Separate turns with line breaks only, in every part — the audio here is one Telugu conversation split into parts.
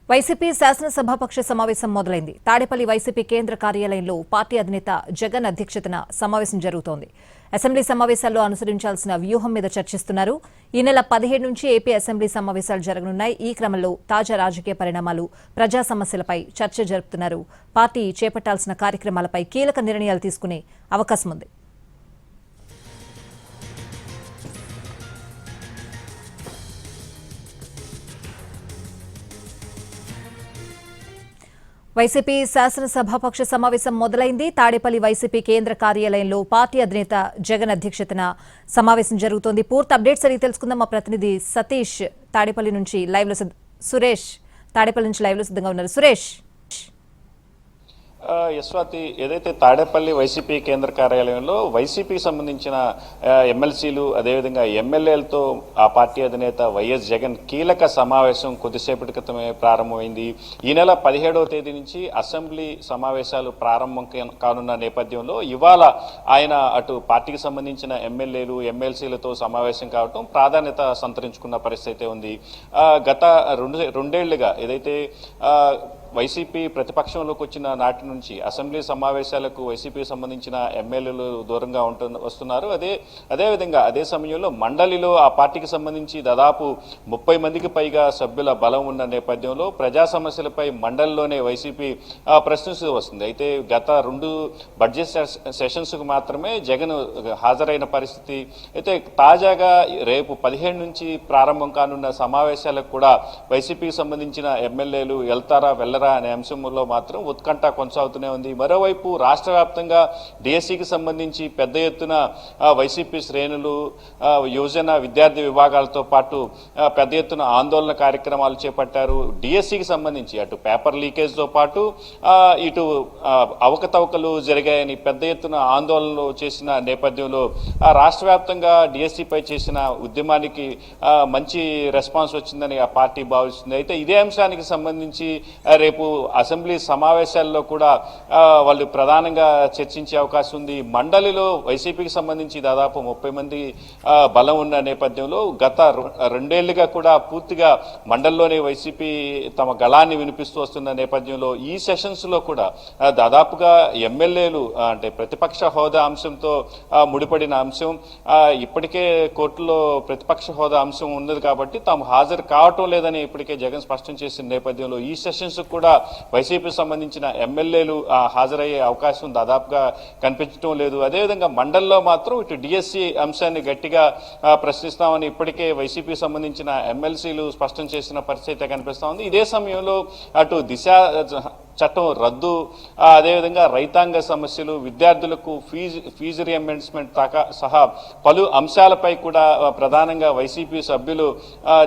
వైసీపీ శాసనసభాపక్ష సమావేశం మొదలైంది. తాడేపల్లి వైసీపీ కేంద్ర కార్యాలయంలో పార్టీ అధినేత జగన్ అధ్యక్షతన సమావేశం జరుగుతోంది. అసెంబ్లీ సమావేశాల్లో అనుసరించాల్సిన వ్యూహం మీద చర్చిస్తున్నారు. ఈ నెల 17 నుంచి ఏపీ అసెంబ్లీ సమావేశాలు జరగనున్నాయి. ఈ క్రమంలో తాజా రాజకీయ పరిణామాలు, ప్రజా సమస్యలపై చర్చ జరుపుతున్నారు. పార్టీ చేపట్టాల్సిన కార్యక్రమాలపై కీలక నిర్ణయాలు తీసుకునే అవకాశం ఉంది. వైసీపీ శాసనసభాపక్ష సమావేశం మొదలైంది. తాడేపల్లి వైసీపీ కేంద్ర కార్యాలయంలో పార్టీ అధినేత జగన్ అధ్యక్షతన సమావేశం జరుగుతోంది. పూర్తి అప్డేట్స్ అడిగి తెలుసుకుందాం. మా ప్రతినిధి సతీష్ తాడేపల్లి నుంచి లైవ్ లో సురేష్ తాడేపల్లి నుంచి లైవ్ లో సిద్ధంగా ఉన్నారు. సురేష్,
యశ్వాతి, ఏదైతే తాడేపల్లి వైసీపీ కేంద్ర కార్యాలయంలో వైసీపీకి సంబంధించిన ఎమ్మెల్సీలు అదేవిధంగా ఎమ్మెల్యేలతో ఆ పార్టీ అధినేత వైఎస్ జగన్ కీలక సమావేశం కొద్దిసేపటి క్రితమే ప్రారంభమైంది. ఈ నెల 17వ తేదీ నుంచి అసెంబ్లీ సమావేశాలు ప్రారంభం కానున్న నేపథ్యంలో ఇవాళ ఆయన అటు పార్టీకి సంబంధించిన ఎమ్మెల్యేలు ఎమ్మెల్సీలతో సమావేశం కావడం ప్రాధాన్యత సంతరించుకున్న పరిస్థితి ఉంది. గత రెండేళ్లుగా ఏదైతే వైసీపీ ప్రతిపక్షంలోకి వచ్చిన నాటి నుంచి అసెంబ్లీ సమావేశాలకు వైసీపీకి సంబంధించిన ఎమ్మెల్యేలు దూరంగా వస్తున్నారు. అదేవిధంగా అదే సమయంలో మండలిలో ఆ పార్టీకి సంబంధించి దాదాపు 30 మందికి పైగా సభ్యుల బలం ఉన్న నేపథ్యంలో ప్రజా సమస్యలపై మండలిలోనే వైసీపీ ప్రశ్నిస్తూ వస్తుంది. అయితే గత 2 బడ్జెట్ సెషన్స్కు మాత్రమే జగన్ హాజరైన పరిస్థితి. అయితే తాజాగా రేపు 15 నుంచి ప్రారంభం కానున్న సమావేశాలకు కూడా వైసీపీకి సంబంధించిన ఎమ్మెల్యేలు వెళ్తారా వెళ్లరా అనే అంశంలో మాత్రం ఉత్కంఠ కొనసాగుతూనే ఉంది. మరోవైపు రాష్ట్ర వ్యాప్తంగా డిఎస్సికి సంబంధించి పెద్ద ఎత్తున వైసీపీ శ్రేణులు యువజన విద్యార్థి విభాగాలతో పాటు పెద్ద ఎత్తున ఆందోళన కార్యక్రమాలు చేపట్టారు. డిఎస్సికి సంబంధించి అటు పేపర్ లీకేజ్తో పాటు ఇటు అవకతవకలు జరిగాయని పెద్ద ఎత్తున ఆందోళనలు చేసిన నేపథ్యంలో రాష్ట్ర వ్యాప్తంగా డిఎస్సిపై చేసిన ఉద్యమానికి మంచి రెస్పాన్స్ వచ్చిందని ఆ పార్టీ భావిస్తుంది. అయితే ఇదే అంశానికి సంబంధించి రేపు అసెంబ్లీ సమావేశాల్లో కూడా వాళ్ళు ప్రధానంగా చర్చించే అవకాశం ఉంది. మండలిలో వైసీపీకి సంబంధించి దాదాపు 30 మంది బలం ఉన్న నేపథ్యంలో గత 2 ఏళ్లుగా కూడా పూర్తిగా మండలిలోనే వైసీపీ తమ గళాన్ని వినిపిస్తూ వస్తున్న నేపథ్యంలో ఈ సెషన్స్లో కూడా దాదాపుగా ఎమ్మెల్యేలు అంటే ప్రతిపక్ష హోదా అంశంతో ముడిపడిన అంశం ఇప్పటికే కోర్టులో ప్రతిపక్ష హోదా అంశం ఉన్నది కాబట్టి తాము హాజరు కావటం లేదని ఇప్పటికే జగన్ స్పష్టం చేసిన నేపథ్యంలో ఈ సెషన్స్ కూడా వైసీపీకి సంబంధించిన ఎమ్మెల్యేలు హాజరయ్యే అవకాశం దాదాపుగా కనిపించడం లేదు. అదేవిధంగా మండలిలో మాత్రం ఇటు డిఎస్సి అంశాన్ని గట్టిగా ప్రశ్నిస్తామని ఇప్పటికే వైసీపీకి సంబంధించిన ఎమ్మెల్సీలు స్పష్టం చేసిన పరిస్థితి కనిపిస్తా ఉంది. ఇదే సమయంలో అటు దిశ చట్టం రద్దు, అదేవిధంగా రైతాంగ సమస్యలు, విద్యార్థులకు ఫీజు రియంబర్స్మెంట్ దాకా సహా పలు అంశాలపై కూడా ప్రధానంగా వైసీపీ సభ్యులు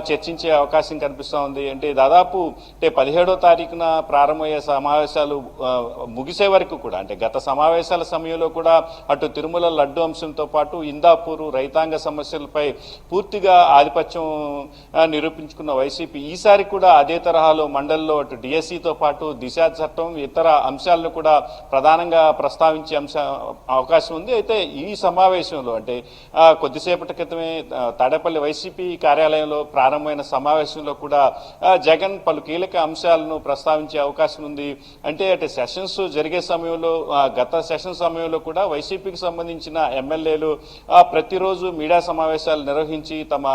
చర్చించే అవకాశం కనిపిస్తూ ఉంది. అంటే దాదాపు 17వ తారీఖున ప్రారంభమయ్యే సమావేశాలు ముగిసే వరకు కూడా అంటే గత సమావేశాల సమయంలో కూడా అటు తిరుమల లడ్డు అంశంతో పాటు ఇందాపూరు రైతాంగ సమస్యలపై పూర్తిగా ఆధిపత్యం నిరూపించుకున్న వైసీపీ ఈసారి కూడా అదే తరహాలో మండలిలో అటు డిఎస్సితో పాటు దిశ చట్టం ఇతర అంశాలను కూడా ప్రధానంగా ప్రస్తావించే అవకాశం ఉంది. అయితే ఈ సమావేశంలో అంటే కొద్దిసేపటి క్రితమే తాడేపల్లి వైసీపీ కార్యాలయంలో ప్రారంభమైన సమావేశంలో కూడా జగన్ పలు కీలక అంశాలను ప్రస్తావించే అవకాశం ఉంది. అంటే అటు సెషన్స్ జరిగే సమయంలో గత సెషన్ సమయంలో కూడా వైసీపీకి సంబంధించిన ఎమ్మెల్యేలు ప్రతిరోజు మీడియా సమావేశాలు నిర్వహించి తమ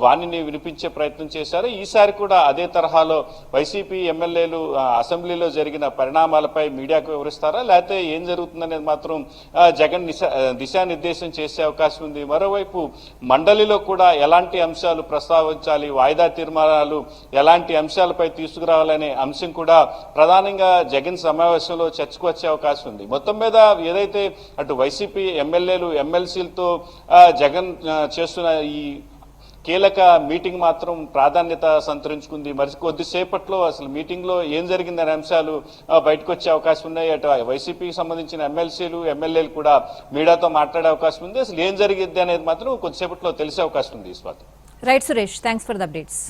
వాణిని వినిపించే ప్రయత్నం చేశారు. ఈసారి కూడా అదే తరహాలో వైసీపీ ఎమ్మెల్యేలు అసెంబ్లీలో జరిగిన పరిణామాలపై మీడియాకు వివరిస్తారా, లేకపోతే ఏం జరుగుతుందనేది మాత్రం జగన్ దిశానిర్దేశం చేసే అవకాశం ఉంది. మరోవైపు మండలిలో కూడా ఎలాంటి అంశాలు ప్రస్తావించాలి, వాయిదా తీర్మానాలు ఎలాంటి అంశాలపై తీసుకురావాలనే అంశం కూడా ప్రధానంగా జగన్ సమావేశంలో చర్చకు వచ్చే అవకాశం ఉంది. మొత్తం మీద ఏదైతే అటు వైసీపీ ఎమ్మెల్యేలు ఎమ్మెల్సీలతో జగన్ చేస్తున్న ఈ కీలక మీటింగ్ మాత్రం ప్రాధాన్యత సంతరించుకుంది. మరి కొద్దిసేపట్లో అసలు మీటింగ్లో ఏం జరిగిందనే అంశాలు బయటకు వచ్చే అవకాశం ఉన్నాయి. అటు వైసీపీకి సంబంధించిన ఎమ్మెల్సీలు ఎమ్మెల్యేలు కూడా మీడియాతో మాట్లాడే అవకాశం ఉంది. అసలు ఏం జరిగింది అనేది మాత్రం కొద్దిసేపట్లో తెలిసే అవకాశం ఉంది.
Right Suresh, thanks for the updates.